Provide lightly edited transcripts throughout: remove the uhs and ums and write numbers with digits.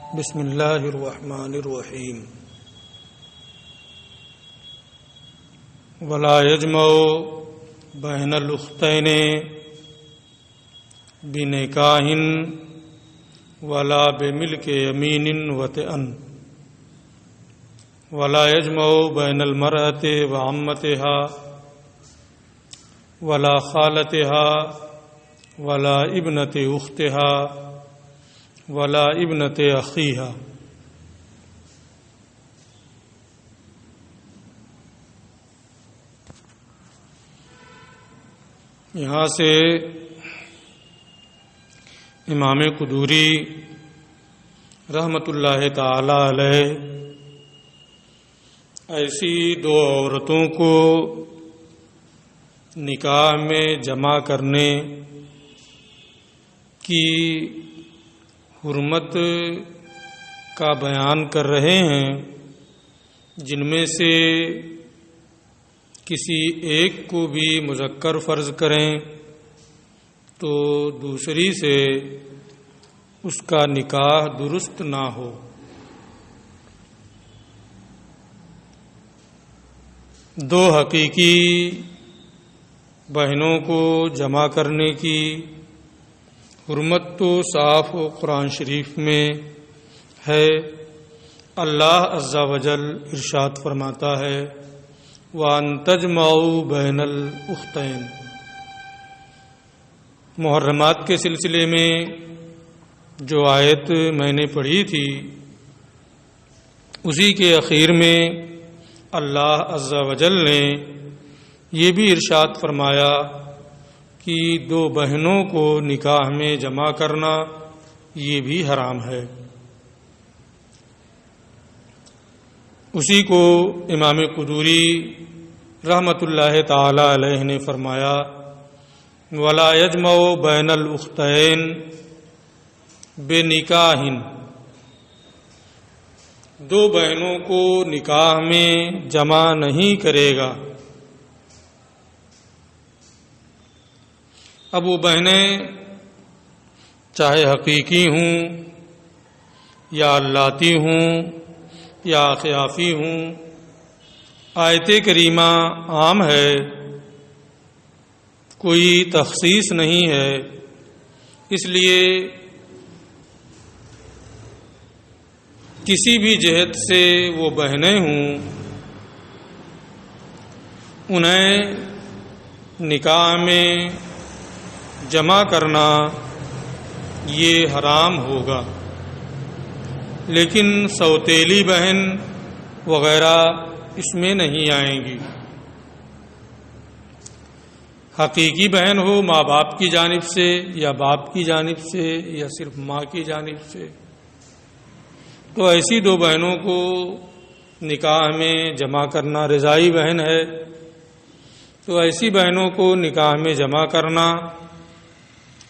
بسم اللہ الرحمن الرحیم ولا یجمع بین الاختین بنکاح ولا بملک یمین وطئن ولا یجمع بین المرأة وعمتها ولا خالتها ولا ابنة اختها ولا ابنت اخیہا۔ یہاں سے امام قدوری رحمۃ اللہ تعالی علیہ ایسی دو عورتوں کو نکاح میں جمع کرنے کی حرمت کا بیان کر رہے ہیں، جن میں سے کسی ایک کو بھی مذکر فرض کریں تو دوسری سے اس کا نکاح درست نہ ہو۔ دو حقیقی بہنوں کو جمع کرنے کی حرمت تو صاف و قرآن شریف میں ہے۔ اللہ عز و جل ارشاد فرماتا ہے وَأَن تَجْمَعُوا بَيْنَ الْأُخْتَيْنِ۔ محرمات کے سلسلے میں جو آیت میں نے پڑھی تھی اسی کے اخیر میں اللہ عز و جل نے یہ بھی ارشاد فرمایا کہ دو بہنوں کو نکاح میں جمع کرنا یہ بھی حرام ہے۔ اسی کو امام قدوری رحمۃ اللہ تعالی علیہ نے فرمایا وَلَا يَجْمَعُ بَيْنَ الْأُخْتَيْنِ بِنِکَاحٍ۔ دو بہنوں کو نکاح میں جمع نہیں کرے گا۔ اب وہ بہنیں چاہے حقیقی ہوں یا اللاتی ہوں یا خیافی ہوں، آیت کریمہ عام ہے، کوئی تخصیص نہیں ہے، اس لیے کسی بھی جہت سے وہ بہنیں ہوں انہیں نکاح میں جمع کرنا یہ حرام ہوگا، لیکن سوتیلی بہن وغیرہ اس میں نہیں آئیں گی۔ حقیقی بہن ہو ماں باپ کی جانب سے یا باپ کی جانب سے یا صرف ماں کی جانب سے، تو ایسی دو بہنوں کو نکاح میں جمع کرنا رضائی بہن ہے، تو ایسی بہنوں کو نکاح میں جمع کرنا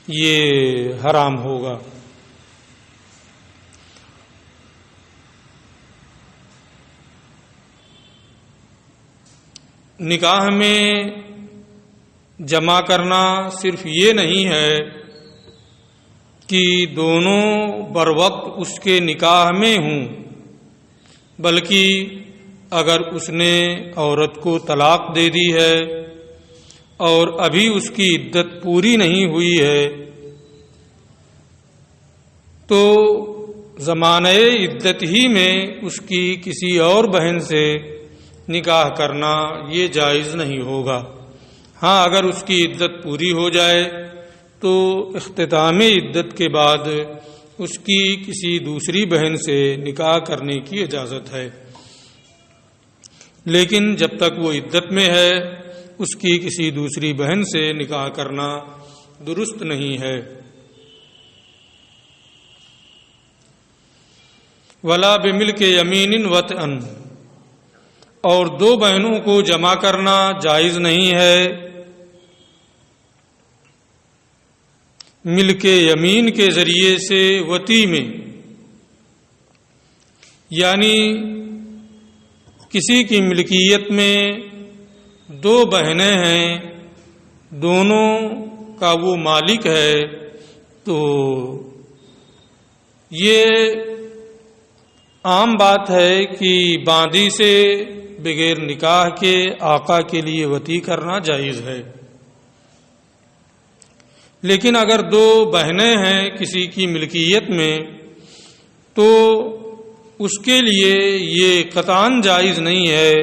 یہ حرام ہوگا۔ نکاح میں جمع کرنا صرف یہ نہیں ہے کہ دونوں بر وقت اس کے نکاح میں ہوں، بلکہ اگر اس نے عورت کو طلاق دے دی ہے اور ابھی اس کی عدت پوری نہیں ہوئی ہے تو زمانہ عدت ہی میں اس کی کسی اور بہن سے نکاح کرنا یہ جائز نہیں ہوگا۔ ہاں اگر اس کی عدت پوری ہو جائے تو اختتام عدت کے بعد اس کی کسی دوسری بہن سے نکاح کرنے کی اجازت ہے، لیکن جب تک وہ عدت میں ہے اس کی کسی دوسری بہن سے نکاح کرنا درست نہیں ہے۔ ولا بملک یمین وطئن، اور دو بہنوں کو جمع کرنا جائز نہیں ہے ملک یمین کے ذریعے سے وطی میں، یعنی کسی کی ملکیت میں دو بہنیں ہیں، دونوں کا وہ مالک ہے، تو یہ عام بات ہے کہ باندی سے بغیر نکاح کے آقا کے لیے وطی کرنا جائز ہے، لیکن اگر دو بہنیں ہیں کسی کی ملکیت میں تو اس کے لیے یہ قطعاً جائز نہیں ہے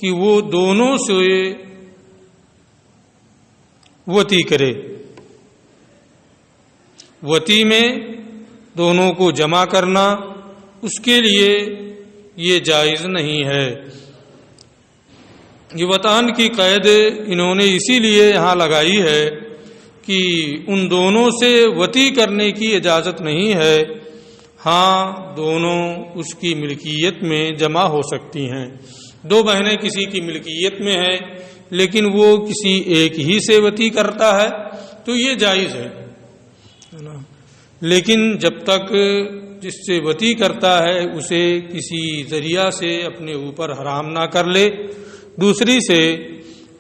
کہ وہ دونوں سے وطی کرے۔ وطی میں دونوں کو جمع کرنا اس کے لیے یہ جائز نہیں ہے۔ یہ وطان کی قید انہوں نے اسی لیے یہاں لگائی ہے کہ ان دونوں سے وطی کرنے کی اجازت نہیں ہے، ہاں دونوں اس کی ملکیت میں جمع ہو سکتی ہیں۔ دو بہنیں کسی کی ملکیت میں ہیں لیکن وہ کسی ایک ہی سے وطی کرتا ہے تو یہ جائز ہے، لیکن جب تک جس سے وطی کرتا ہے اسے کسی ذریعہ سے اپنے اوپر حرام نہ کر لے، دوسری سے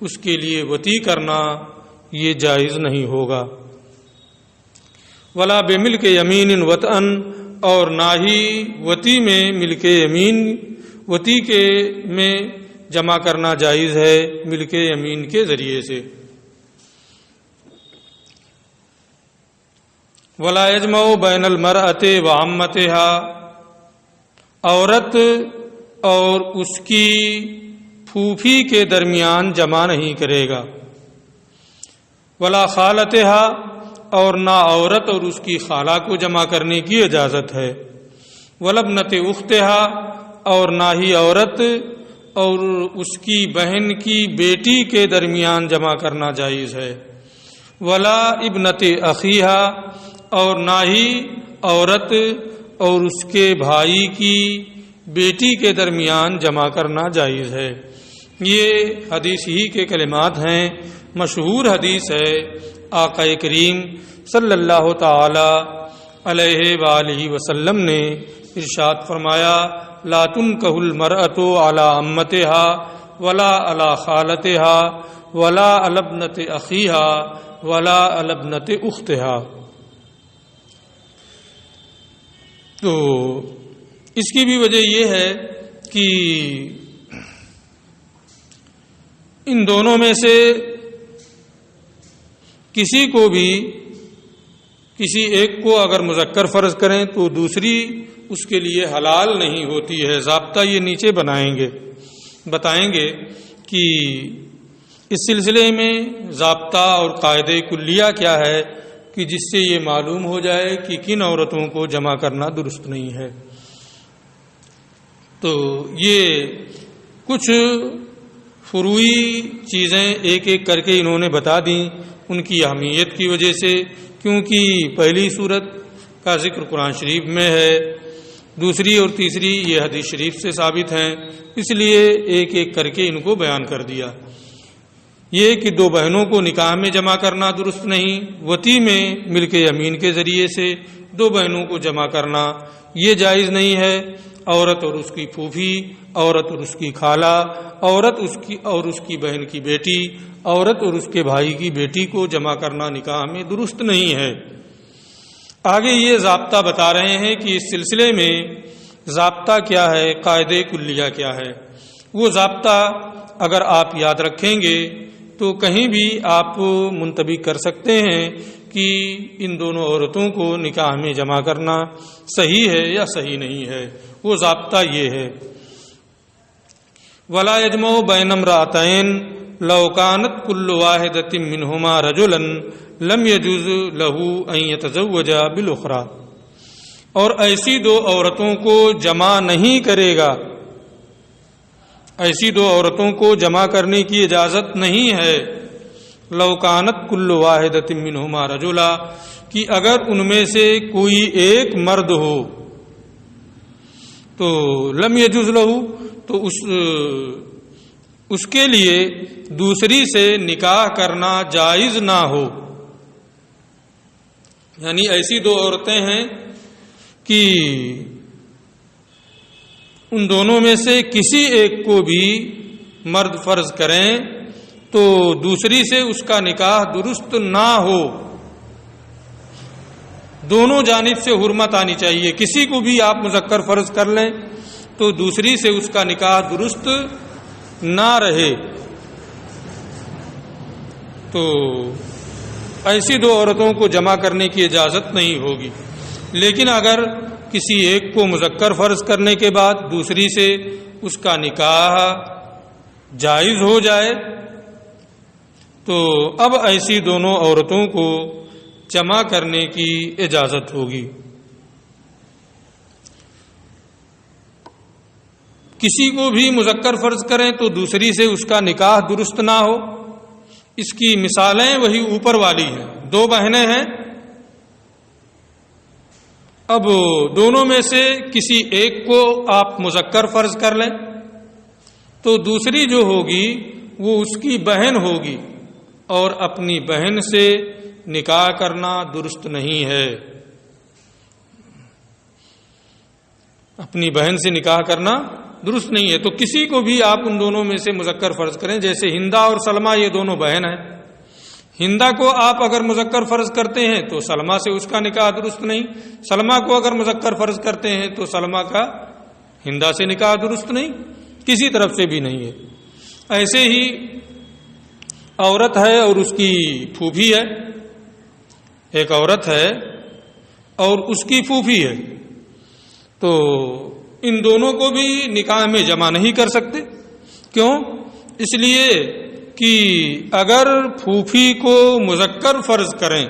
اس کے لیے وطی کرنا یہ جائز نہیں ہوگا۔ ولا بملک یمین وطن، اور نہ ہی وطی میں ملک یمین وطی کے میں جمع کرنا جائز ہے ملک یمین کے ذریعے سے۔ ولا یجمع بین المرأۃ وعمتها، عورت اور اس کی پھوپھی کے درمیان جمع نہیں کرے گا۔ ولا خالتها، اور نہ عورت اور اس کی خالہ کو جمع کرنے کی اجازت ہے۔ ولا ابنۃ اختها، اور نہ ہی عورت اور اس کی بہن کی بیٹی کے درمیان جمع کرنا جائز ہے۔ ولا ابنۃ اخیها، اور نہ ہی عورت اور اس کے بھائی کی بیٹی کے درمیان جمع کرنا جائز ہے۔ یہ حدیث ہی کے کلمات ہیں، مشہور حدیث ہے۔ آقا کریم صلی اللہ تعالی علیہ وآلہ وسلم نے ارشاد فرمایا، لا تنکح المرأۃ علی عمتها ولا علی خالتها ولا علی ابنۃ اخیها ولا علی ابنۃ اختها۔ تو اس کی بھی وجہ یہ ہے کہ ان دونوں میں سے کسی کو بھی کسی ایک کو اگر مذکر فرض کریں تو دوسری اس کے لیے حلال نہیں ہوتی ہے۔ ضابطہ یہ نیچے بتائیں گے کہ اس سلسلے میں ضابطہ اور قاعدہ کلیہ کیا ہے کہ جس سے یہ معلوم ہو جائے کہ کن عورتوں کو جمع کرنا درست نہیں ہے۔ تو یہ کچھ فروعی چیزیں ایک ایک کر کے انہوں نے بتا دیں ان کی اہمیت کی وجہ سے، کیونکہ پہلی صورت کا ذکر قرآن شریف میں ہے، دوسری اور تیسری یہ حدیث شریف سے ثابت ہیں، اس لیے ایک ایک کر کے ان کو بیان کر دیا۔ یہ کہ دو بہنوں کو نکاح میں جمع کرنا درست نہیں، وطی میں ملک یمین کے ذریعے سے دو بہنوں کو جمع کرنا یہ جائز نہیں ہے۔ عورت اور اس کی پھوپھی، عورت اور اس کی خالہ، عورت اور اس کی بہن کی بیٹی، عورت اور اس کے بھائی کی بیٹی کو جمع کرنا نکاح میں درست نہیں ہے۔ آگے یہ ضابطہ بتا رہے ہیں کہ اس سلسلے میں ضابطہ کیا ہے، قاعدہ کلیہ کیا ہے۔ وہ ضابطہ اگر آپ یاد رکھیں گے تو کہیں بھی آپ منتبہ کر سکتے ہیں کہ ان دونوں عورتوں کو نکاح میں جمع کرنا صحیح ہے یا صحیح نہیں ہے۔ وہ ضابطہ یہ ہے، ولا یجمع بین امرأتین لو کانت کل واحدۃ منہما رجلا لم یجوز له ان یتزوج بالاخری، اور ایسی دو عورتوں کو جمع نہیں کرے گا، ایسی دو عورتوں کو جمع کرنے کی اجازت نہیں ہے۔ لو کانت کل واحدۃ منہما رجلا، کہ اگر ان میں سے کوئی ایک مرد ہو تو لم یجوز له، تو اس کے لیے دوسری سے نکاح کرنا جائز نہ ہو۔ یعنی ایسی دو عورتیں ہیں کہ ان دونوں میں سے کسی ایک کو بھی مرد فرض کریں تو دوسری سے اس کا نکاح درست نہ ہو۔ دونوں جانب سے حرمت آنی چاہیے. کسی کو بھی آپ مذکر فرض کر لیں تو دوسری سے اس کا نکاح درست نہ رہے. تو ایسی دو عورتوں کو جمع کرنے کی اجازت نہیں ہوگی. لیکن اگر کسی ایک کو مذکر فرض کرنے کے بعد دوسری سے اس کا نکاح جائز ہو جائے تو اب ایسی دونوں عورتوں کو جمع کرنے کی اجازت ہوگی. کسی کو بھی مذکر فرض کریں تو دوسری سے اس کا نکاح درست نہ ہو. اس کی مثالیں وہی اوپر والی ہیں. دو بہنیں ہیں، اب دونوں میں سے کسی ایک کو آپ مذکر فرض کر لیں تو دوسری جو ہوگی وہ اس کی بہن ہوگی اور اپنی بہن سے نکاح کرنا درست نہیں ہے. اپنی بہن سے نکاح کرنا درست نہیں ہے. تو کسی کو بھی آپ ان دونوں میں سے مذکر فرض کریں. جیسے ہندا اور سلمہ یہ دونوں بہن ہیں. ہندا کو آپ اگر مذکر فرض کرتے ہیں تو سلمہ سے اس کا نکاح درست نہیں. سلمہ کو اگر مذکر فرض کرتے ہیں تو سلمہ کا ہندا سے نکاح درست نہیں، کسی طرف سے بھی نہیں ہے. ایسے ہی عورت ہے اور اس کی پھوپھی ہے. ایک عورت ہے اور اس کی پھوپھی ہے تو ان دونوں کو بھی نکاح میں جمع نہیں کر سکتے. کیوں؟ اس لیے کہ اگر پھوپھی کو مذکر فرض کریں،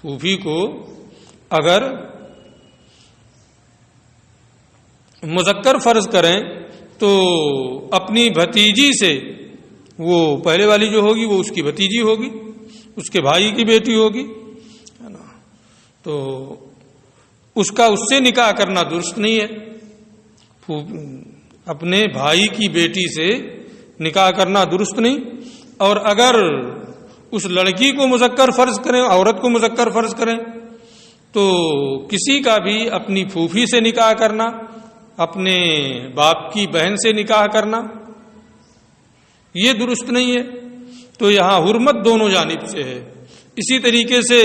پھوپھی کو اگر مذکر فرض کریں تو اپنی بھتیجی سے، وہ پہلے والی جو ہوگی وہ اس کی بھتیجی ہوگی، اس کے بھائی کی بیٹی ہوگی، ہے نا، تو اس کا اس سے نکاح کرنا درست نہیں ہے. اپنے بھائی کی بیٹی سے نکاح کرنا درست نہیں. اور اگر اس لڑکی کو مذکر فرض کریں، عورت کو مذکر فرض کریں تو کسی کا بھی اپنی پھوپھی سے نکاح کرنا، اپنے باپ کی بہن سے نکاح کرنا یہ درست نہیں ہے. تو یہاں حرمت دونوں جانب سے ہے. اسی طریقے سے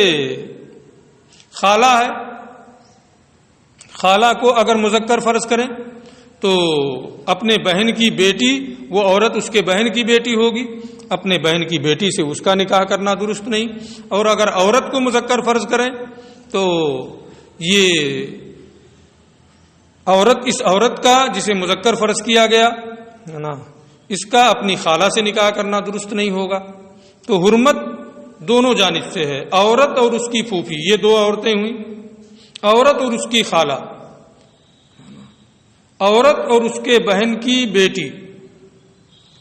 خالہ ہے. خالہ کو اگر مذکر فرض کریں تو اپنے بہن کی بیٹی، وہ عورت اس کے بہن کی بیٹی ہوگی، اپنے بہن کی بیٹی سے اس کا نکاح کرنا درست نہیں. اور اگر عورت کو مذکر فرض کریں تو یہ عورت، اس عورت کا جسے مذکر فرض کیا گیا ہے نا، اس کا اپنی خالہ سے نکاح کرنا درست نہیں ہوگا. تو حرمت دونوں جانب سے ہے. عورت اور اس کی پھوپھی، یہ دو عورتیں ہوئیں، عورت اور اس کی خالہ، عورت اور اس کے بہن کی بیٹی،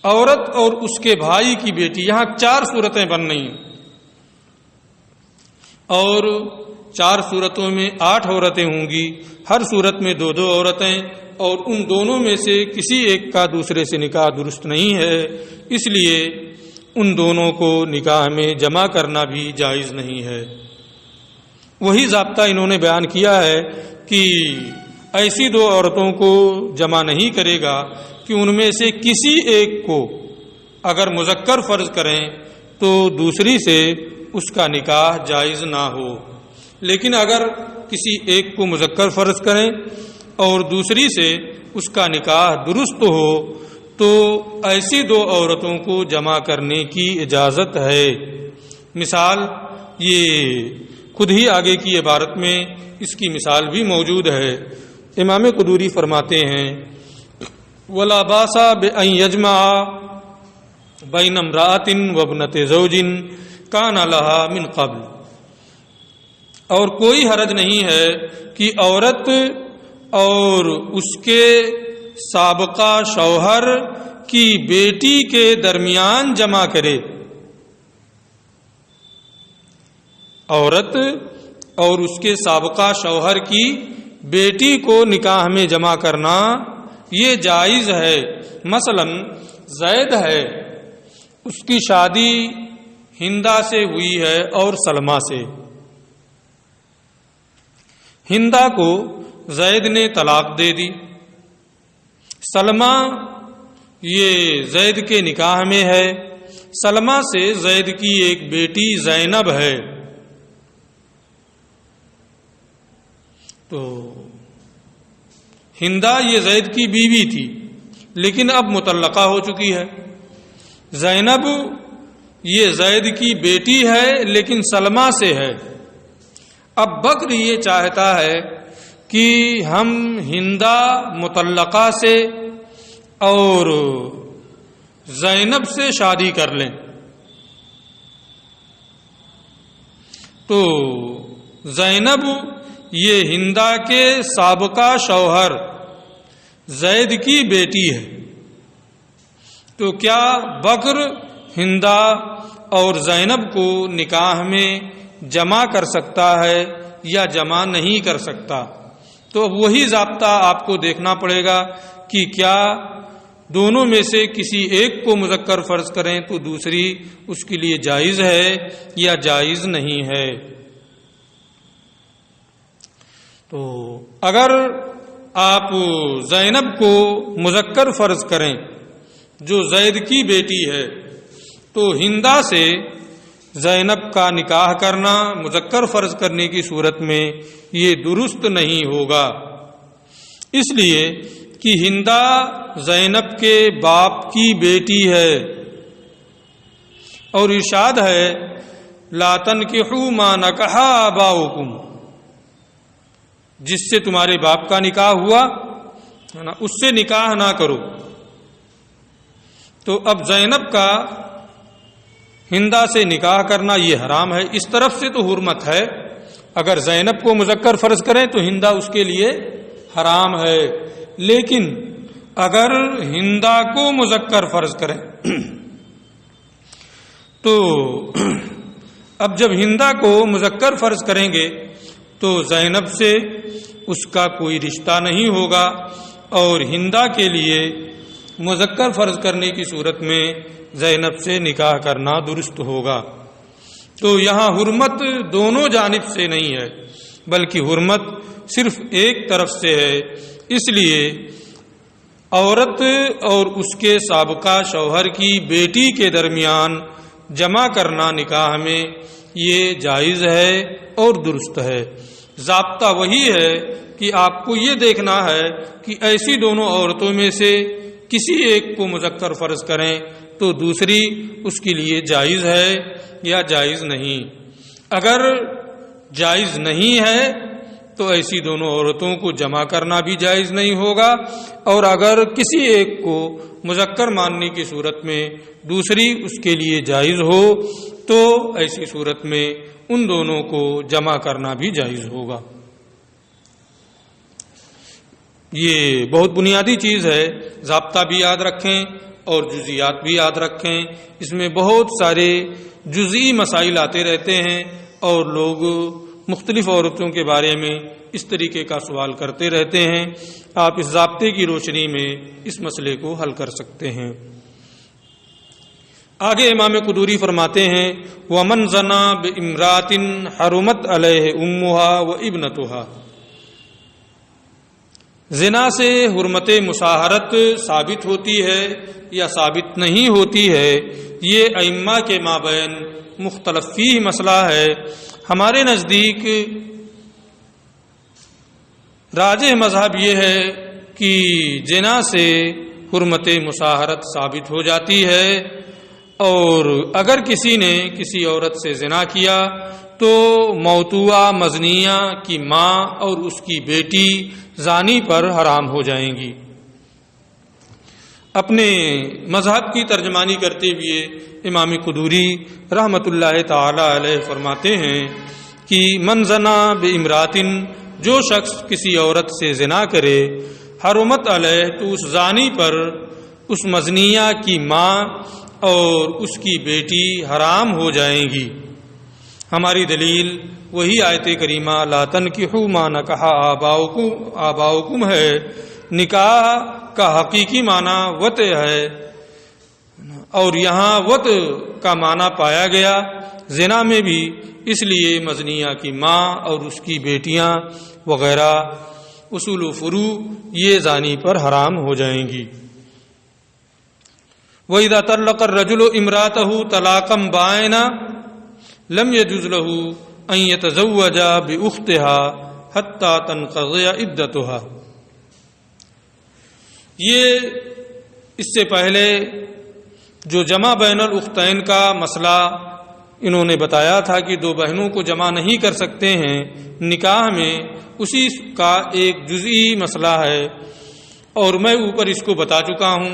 عورت اور اس کے بھائی کی بیٹی. یہاں 4 صورتیں بن رہی ہیں اور 4 صورتوں میں 8 عورتیں ہوں گی. ہر صورت میں 2 عورتیں، اور ان دونوں میں سے کسی ایک کا دوسرے سے نکاح درست نہیں ہے. اس لیے ان دونوں کو نکاح میں جمع کرنا بھی جائز نہیں ہے. وہی ضابطہ انہوں نے بیان کیا ہے کہ ایسی 2 عورتوں کو جمع نہیں کرے گا کہ ان میں سے کسی ایک کو اگر مذکر فرض کریں تو دوسری سے اس کا نکاح جائز نہ ہو. لیکن اگر کسی ایک کو مذکر فرض کریں اور دوسری سے اس کا نکاح درست ہو تو ایسی 2 عورتوں کو جمع کرنے کی اجازت ہے. مثال یہ خود ہی آگے کی عبارت میں اس کی مثال بھی موجود ہے. امام قدوری فرماتے ہیں وَلَا بَأْسَ بِأَنْ يَجْمَعَ بَيْنَ امْرَأَةٍ وَابْنَةِ زَوْجٍ كَانَ لَهَا مِنْ قَبْلِ. اور کوئی حرج نہیں ہے کہ عورت اور اس کے سابقہ شوہر کی بیٹی کے درمیان جمع کرے. عورت اور اس کے سابقہ شوہر کی بیٹی کو نکاح میں جمع کرنا یہ جائز ہے. مثلا زید ہے، اس کی شادی ہندا سے ہوئی ہے اور سلمہ سے. ہندا کو زید نے طلاق دے دی. سلمہ یہ زید کے نکاح میں ہے. سلمہ سے زید کی ایک بیٹی زینب ہے. تو ہندا یہ زید کی بیوی تھی لیکن اب مطلقہ ہو چکی ہے. زینب یہ زید کی بیٹی ہے لیکن سلمہ سے ہے. اب بکر یہ چاہتا ہے کہ ہم ہندا مطلقہ سے اور زینب سے شادی کر لیں. تو زینب یہ ہندا کے سابقہ شوہر زید کی بیٹی ہے. تو کیا بکر ہندا اور زینب کو نکاح میں جمع کر سکتا ہے یا جمع نہیں کر سکتا؟ تو اب وہی ضابطہ آپ کو دیکھنا پڑے گا کہ کیا دونوں میں سے کسی ایک کو مذکر فرض کریں تو دوسری اس کے لیے جائز ہے یا جائز نہیں ہے. تو اگر آپ زینب کو مذکر فرض کریں جو زید کی بیٹی ہے تو ہندا سے زینب کا نکاح کرنا مذکر فرض کرنے کی صورت میں یہ درست نہیں ہوگا، اس لیے کہ ہندا زینب کے باپ کی بیٹی ہے اور ارشاد ہے لا تنکحوا ما نکح آباؤکم، جس سے تمہارے باپ کا نکاح ہوا اس سے نکاح نہ کرو. تو اب زینب کا ہندا سے نکاح کرنا یہ حرام ہے. اس طرف سے تو حرمت ہے، اگر زینب کو مذکر فرض کریں تو ہندا اس کے لیے حرام ہے، لیکن اگر ہندا کو مذکر فرض کریں تو اب جب ہندا کو مذکر فرض کریں گے تو زینب سے اس کا کوئی رشتہ نہیں ہوگا اور ہندا کے لیے مذکر فرض کرنے کی صورت میں زینب سے نکاح کرنا درست ہوگا. تو یہاں حرمت دونوں جانب سے نہیں ہے بلکہ حرمت صرف ایک طرف سے ہے. اس لیے عورت اور اس کے سابقہ شوہر کی بیٹی کے درمیان جمع کرنا نکاح میں یہ جائز ہے اور درست ہے. ضابطہ وہی ہے کہ آپ کو یہ دیکھنا ہے کہ ایسی دونوں عورتوں میں سے کسی ایک کو مذکر فرض کریں تو دوسری اس کے لیے جائز ہے یا جائز نہیں. اگر جائز نہیں ہے تو ایسی دونوں عورتوں کو جمع کرنا بھی جائز نہیں ہوگا، اور اگر کسی ایک کو مذکر ماننے کی صورت میں دوسری اس کے لیے جائز ہو تو ایسی صورت میں ان دونوں کو جمع کرنا بھی جائز ہوگا. یہ بہت بنیادی چیز ہے، ضابطہ بھی یاد رکھیں اور جزیات بھی یاد رکھیں. اس میں بہت سارے جزئی مسائل آتے رہتے ہیں اور لوگ مختلف عورتوں کے بارے میں اس طریقے کا سوال کرتے رہتے ہیں. آپ اس ضابطے کی روشنی میں اس مسئلے کو حل کر سکتے ہیں. آگے امام قدوری فرماتے ہیں وَمَنْ زَنَا بِإِمْرَاتٍ حَرُمَتْ عَلَيْهِ أُمُّهَا وَإِبْنَتُهَا، زنا سے حرمت مصاہرت ثابت ہوتی ہے یا ثابت نہیں ہوتی ہے، یہ ائمہ کے مابین مختلف فیہ مسئلہ ہے. ہمارے نزدیک راجح مذہب یہ ہے کہ زنا سے حرمت مصاہرت ثابت ہو جاتی ہے، اور اگر کسی نے کسی عورت سے زنا کیا تو موتوعہ مزنیہ کی ماں اور اس کی بیٹی زانی پر حرام ہو جائیں گی. اپنے مذہب کی ترجمانی کرتے ہوئے امام قدوری رحمۃ اللہ تعالی علیہ فرماتے ہیں کہ من زنا بامراتن، جو شخص کسی عورت سے زنا کرے، حرمت علیہ، تو اس زانی پر اس مزنیہ کی ماں اور اس کی بیٹی حرام ہو جائیں گی. ہماری دلیل وہی آیت کریمہ لا تنکحوا ما نکح آباؤکم ہے. نکاح کا حقیقی معنی وطء ہے، اور یہاں وطء کا معنی پایا گیا زنا میں بھی، اس لیے مزنیہ کی ماں اور اس کی بیٹیاں وغیرہ اصول و فروع یہ زانی پر حرام ہو جائیں گی. وَإِذَا طَلَّقَ الرَّجُلُ امْرَأَتَهُ طَلَاقًا بَائِنًا لَمْ يَجُزْ لَهُ أَن يَتَزَوَّجَ بِأُخْتِهَا حتی تنقضی عدتها۔ یہ اس سے پہلے جو جمع بین الاختین کا مسئلہ انہوں نے بتایا تھا کہ دو بہنوں کو جمع نہیں کر سکتے ہیں نکاح میں، اسی کا ایک جزئی مسئلہ ہے اور میں اوپر اس کو بتا چکا ہوں۔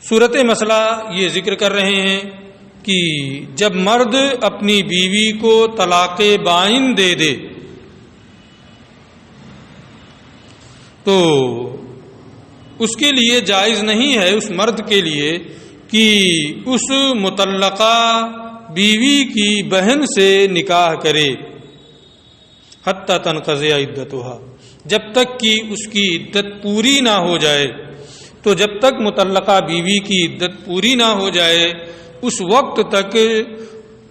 صورت مسئلہ یہ ذکر کر رہے ہیں کہ جب مرد اپنی بیوی کو طلاق بائن دے دے تو اس کے لیے جائز نہیں ہے، اس مرد کے لیے، کہ اس مطلقہ بیوی کی بہن سے نکاح کرے حتی تنقضی عدتها، جب تک کہ اس کی عدت پوری نہ ہو جائے۔ تو جب تک مطلقہ بیوی کی عدت پوری نہ ہو جائے اس وقت تک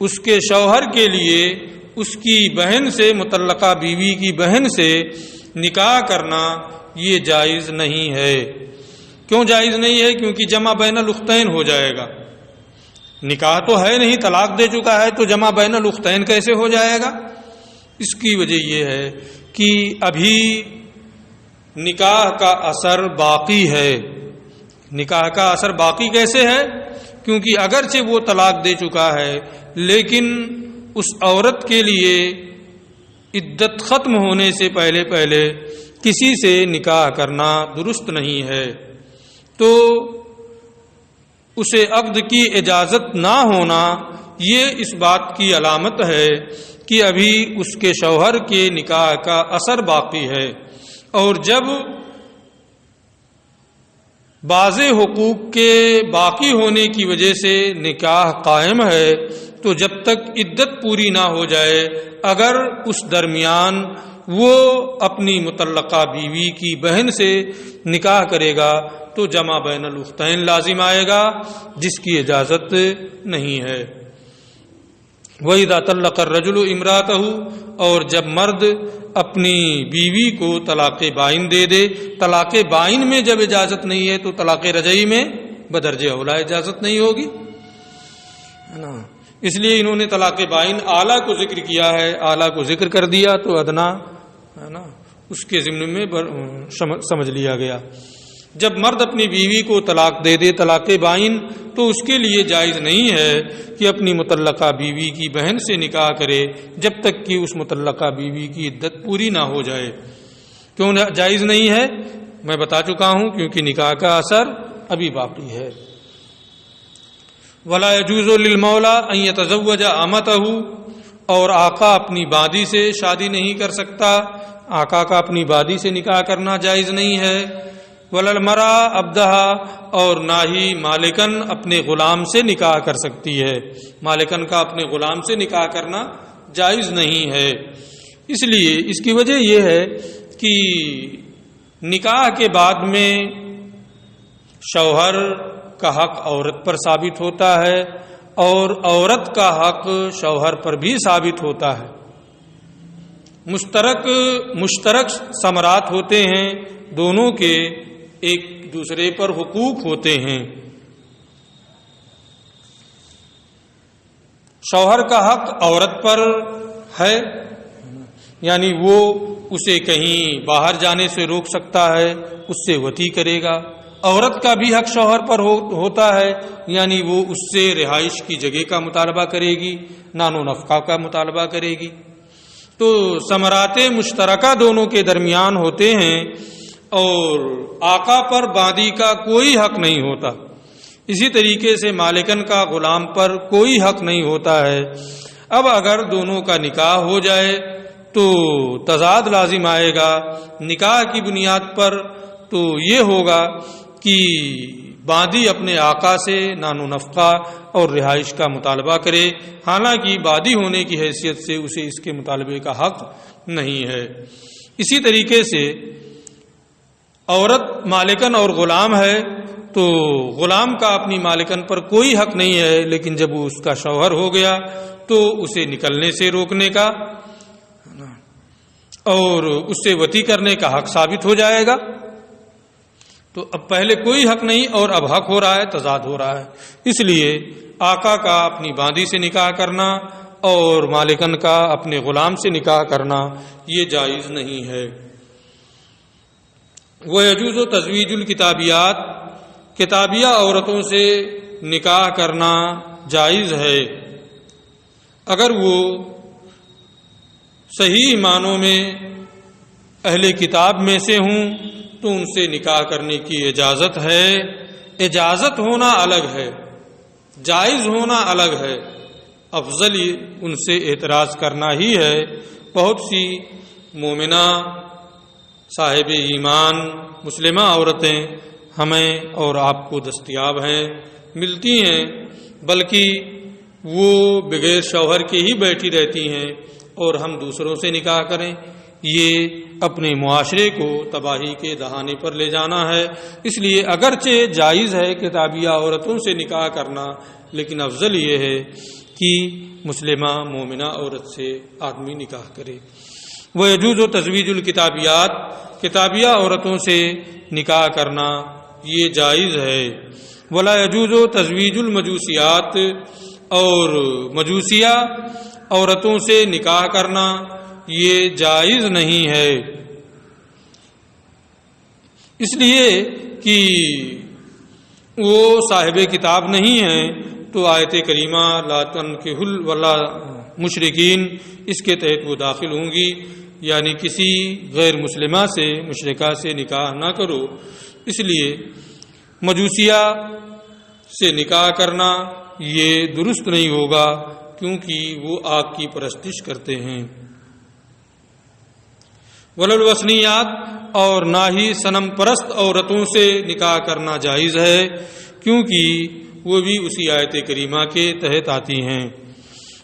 اس کے شوہر کے لیے اس کی بہن سے، مطلقہ بیوی کی بہن سے نکاح کرنا یہ جائز نہیں ہے۔ کیوں جائز نہیں ہے؟ کیونکہ جمع بین الاختین ہو جائے گا۔ نکاح تو ہے نہیں، طلاق دے چکا ہے، تو جمع بین الاختین کیسے ہو جائے گا؟ اس کی وجہ یہ ہے کہ ابھی نکاح کا اثر باقی ہے۔ نکاح کا اثر باقی کیسے ہے؟ کیونکہ اگرچہ وہ طلاق دے چکا ہے لیکن اس عورت کے لیے عدت ختم ہونے سے پہلے کسی سے نکاح کرنا درست نہیں ہے، تو اسے عقد کی اجازت نہ ہونا یہ اس بات کی علامت ہے کہ ابھی اس کے شوہر کے نکاح کا اثر باقی ہے۔ اور جب بعض حقوق کے باقی ہونے کی وجہ سے نکاح قائم ہے تو جب تک عدت پوری نہ ہو جائے، اگر اس درمیان وہ اپنی مطلقہ بیوی کی بہن سے نکاح کرے گا تو جمع بین الاختین لازم آئے گا، جس کی اجازت نہیں ہے۔ وَإِذَا طَلَّقَ الرَّجُلُ امْرَأَتَهُ، اور جب مرد اپنی بیوی کو طلاق بائن دے دے، طلاق بائن میں جب اجازت نہیں ہے تو طلاق رجعی میں بدرجہ اولا اجازت نہیں ہوگی، ہے نا؟ اس لیے انہوں نے طلاق بائن اعلیٰ کو ذکر کیا ہے، اعلیٰ کو ذکر کر دیا تو ادنا، ہے نا، اس کے ضمن میں سمجھ لیا گیا۔ جب مرد اپنی بیوی کو طلاق دے دے طلاق بائن، تو اس کے لیے جائز نہیں ہے کہ اپنی مطلقہ بیوی کی بہن سے نکاح کرے جب تک کہ اس مطلقہ بیوی کی عدت پوری نہ ہو جائے۔ کیوں جائز نہیں ہے؟ میں بتا چکا ہوں، کیونکہ نکاح کا اثر ابھی باقی ہے۔ وَلَا يَجُوزُ لِلْمَوْلَى أَن يَتَزَوَّجَ أَمَتَهُ، اور آقا اپنی بادی سے شادی نہیں کر سکتا، آقا کا اپنی بادی سے نکاح کرنا جائز نہیں ہے۔ وَلَا الْمَرْأَةُ عَبْدَهَا، اور نہ ہی مالکن اپنے غلام سے نکاح کر سکتی ہے، مالکن کا اپنے غلام سے نکاح کرنا جائز نہیں ہے۔ اس لیے اس کی وجہ یہ ہے کہ نکاح کے بعد میں شوہر کا حق عورت پر ثابت ہوتا ہے اور عورت کا حق شوہر پر بھی ثابت ہوتا ہے۔ مشترک ثمرات ہوتے ہیں، دونوں کے ایک دوسرے پر حقوق ہوتے ہیں۔ شوہر کا حق عورت پر ہے، یعنی وہ اسے کہیں باہر جانے سے روک سکتا ہے، اس سے وطی کرے گا۔ عورت کا بھی حق شوہر پر ہوتا ہے، یعنی وہ اس سے رہائش کی جگہ کا مطالبہ کرے گی، نان و نفقہ کا مطالبہ کرے گی۔ تو ثمرات مشترکہ دونوں کے درمیان ہوتے ہیں اور آقا پر بادی کا کوئی حق نہیں ہوتا۔ اسی طریقے سے مالکن کا غلام پر کوئی حق نہیں ہوتا ہے۔ اب اگر دونوں کا نکاح ہو جائے تو تضاد لازم آئے گا۔ نکاح کی بنیاد پر تو یہ ہوگا کہ بادی اپنے آقا سے نان و نفقہ اور رہائش کا مطالبہ کرے، حالانکہ بادی ہونے کی حیثیت سے اسے اس کے مطالبے کا حق نہیں ہے۔ اسی طریقے سے عورت مالکن اور غلام ہے تو غلام کا اپنی مالکن پر کوئی حق نہیں ہے، لیکن جب وہ اس کا شوہر ہو گیا تو اسے نکلنے سے روکنے کا اور اس سے وطی کرنے کا حق ثابت ہو جائے گا۔ تو اب پہلے کوئی حق نہیں اور اب حق ہو رہا ہے، تضاد ہو رہا ہے۔ اس لیے آقا کا اپنی باندی سے نکاح کرنا اور مالکن کا اپنے غلام سے نکاح کرنا یہ جائز نہیں ہے۔ وَيَجُوزُ تَزْوِيجُ الْكِتَابِيَّاتِ، کتابیہ عورتوں سے نکاح کرنا جائز ہے اگر وہ صحیح معنوں میں اہل کتاب میں سے ہوں تو ان سے نکاح کرنے کی اجازت ہے۔ اجازت ہونا الگ ہے، جائز ہونا الگ ہے، افضل ان سے اعتراض کرنا ہی ہے۔ بہت سی مومنہ صاحب ایمان مسلمہ عورتیں ہمیں اور آپ کو دستیاب ہیں، ملتی ہیں، بلکہ وہ بغیر شوہر کے ہی بیٹھی رہتی ہیں اور ہم دوسروں سے نکاح کریں، یہ اپنے معاشرے کو تباہی کے دہانے پر لے جانا ہے۔ اس لیے اگرچہ جائز ہے کتابیہ عورتوں سے نکاح کرنا، لیکن افضل یہ ہے کہ مسلمہ مومنہ عورت سے آدمی نکاح کرے۔ وَيَجُوزُ تَزْوِيجُ الْكِتَابِيَّاتِ، کتابیہ عورتوں سے نکاح کرنا یہ جائز ہے۔ وَلَا يَجُوزُ تَزْوِيجُ الْمَجُوسِيَّاتِ، اور مجوسیہ عورتوں سے نکاح کرنا یہ جائز نہیں ہے، اس لیے کہ وہ صاحب کتاب نہیں ہیں، تو آیت کریمہ لا تنکحوا الْمُشْرِکِینَ اس کے تحت وہ داخل ہوں گی، یعنی کسی غیر مسلمہ سے، مشرکہ سے نکاح نہ کرو۔ اس لیے مجوسیہ سے نکاح کرنا یہ درست نہیں ہوگا، کیونکہ وہ آگ کی پرستش کرتے ہیں۔ وَلَلْوَثْنِيَّاتِ، اور نہ ہی صنم پرست عورتوں سے نکاح کرنا جائز ہے، کیونکہ وہ بھی اسی آیت کریمہ کے تحت آتی ہیں۔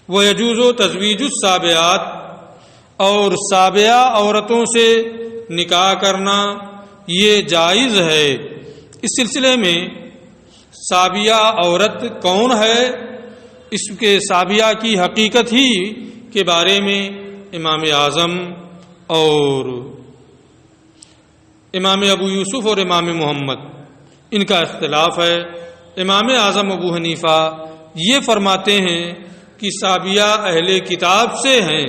وَيَجُوزُ تَزْوِيجُ السَّابِعَاتِ، اور سابعہ عورتوں سے نکاح کرنا یہ جائز ہے۔ اس سلسلے میں سابعہ عورت کون ہے، اس کے سابعہ کی حقیقت ہی کے بارے میں امام اعظم اور امام ابو یوسف اور امام محمد ان کا اختلاف ہے۔ امام اعظم ابو حنیفہ یہ فرماتے ہیں کہ سابعہ اہل کتاب سے ہیں۔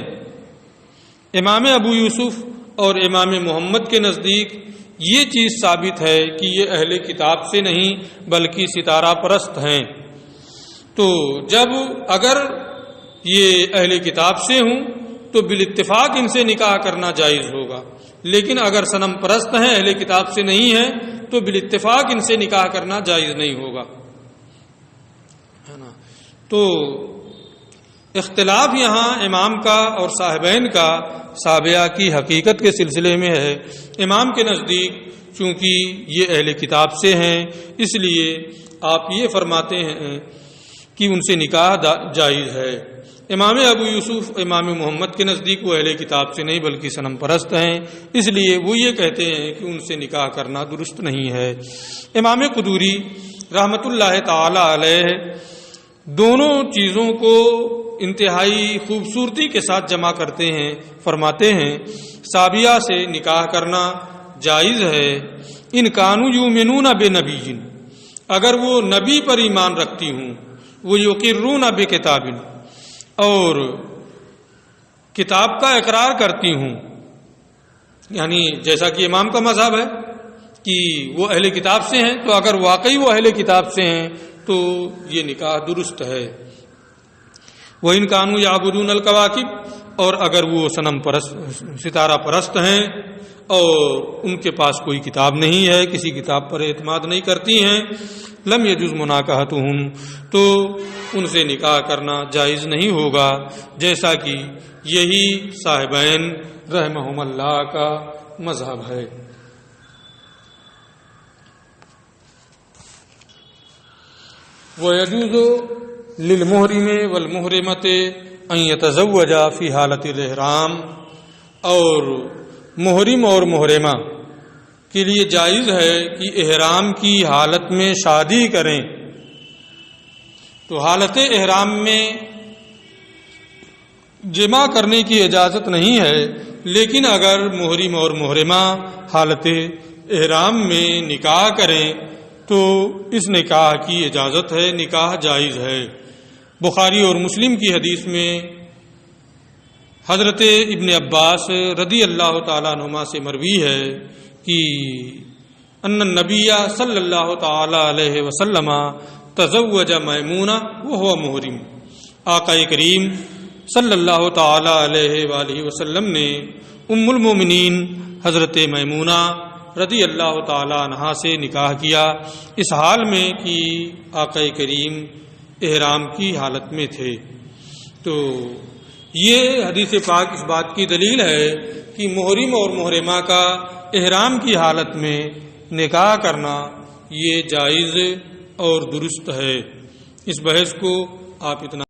امام ابو یوسف اور امام محمد کے نزدیک یہ چیز ثابت ہے کہ یہ اہل کتاب سے نہیں بلکہ ستارہ پرست ہیں۔ تو جب اگر یہ اہل کتاب سے ہوں تو بالاتفاق ان سے نکاح کرنا جائز ہوگا، لیکن اگر صنم پرست ہیں، اہل کتاب سے نہیں ہیں، تو بالاتفاق ان سے نکاح کرنا جائز نہیں ہوگا، ہے نا۔ تو اختلاف یہاں امام کا اور صاحبین کا سابعہ کی حقیقت کے سلسلے میں ہے۔ امام کے نزدیک چونکہ یہ اہل کتاب سے ہیں، اس لیے آپ یہ فرماتے ہیں کہ ان سے نکاح جائز ہے۔ امام ابو یوسف امام محمد کے نزدیک وہ اہل کتاب سے نہیں بلکہ صنم پرست ہیں، اس لیے وہ یہ کہتے ہیں کہ ان سے نکاح کرنا درست نہیں ہے۔ امام قدوری رحمۃ اللہ تعالی علیہ دونوں چیزوں کو انتہائی خوبصورتی کے ساتھ جمع کرتے ہیں، فرماتے ہیں سابعہ سے نکاح کرنا جائز ہے ان کانوا یؤمنون بنبی، اگر وہ نبی پر ایمان رکھتی ہوں، وہ یقرون بکتاب، اور کتاب کا اقرار کرتی ہوں، یعنی جیسا کہ امام کا مذہب ہے کہ وہ اہل کتاب سے ہیں، تو اگر واقعی وہ اہل کتاب سے ہیں تو یہ نکاح درست ہے۔ وَإِن كَانُوا يَعْبُدُونَ الْكَوَاكِبَ، اور اگر وہ صنم پرست ستارہ پرست ہیں اور ان کے پاس کوئی کتاب نہیں ہے، کسی کتاب پر اعتماد نہیں کرتی ہیں، لم یجوز مناکحتہم، تو ان سے نکاح کرنا جائز نہیں ہوگا، جیسا کہ یہی صاحبین رحمہم اللہ کا مذہب ہے۔ وَيَجُوزُ لِلْمُحْرِمِ وَالْمُحْرِمَةِ أَن يَتَزَوَّجَا فِي حَالَةِ الْإِحْرَامِ، اور محرم اور محرمہ کے لیے جائز ہے کہ احرام کی حالت میں شادی کریں۔ تو حالت احرام میں جمع کرنے کی اجازت نہیں ہے، لیکن اگر محرم اور محرمہ حالت احرام میں نکاح کریں تو اس نکاح کی اجازت ہے، نکاح جائز ہے۔ بخاری اور مسلم کی حدیث میں حضرت ابن عباس رضی اللہ تعالیٰ عنہما سے مروی ہے کہ ان النبی صلی اللہ تعالیٰ علیہ وسلم تزوج میمونہ وہو محرم، آقا کریم صلی اللہ تعالیٰ علیہ وآلہ وسلم نے ام المومنین حضرت میمونہ رضی اللہ تعالیٰ عنہا سے نکاح کیا، اس حال میں کہ آقا کریم احرام کی حالت میں تھے۔ تو یہ حدیث پاک اس بات کی دلیل ہے کہ محرم اور محرمہ کا احرام کی حالت میں نکاح کرنا یہ جائز اور درست ہے۔ اس بحث کو آپ اتنا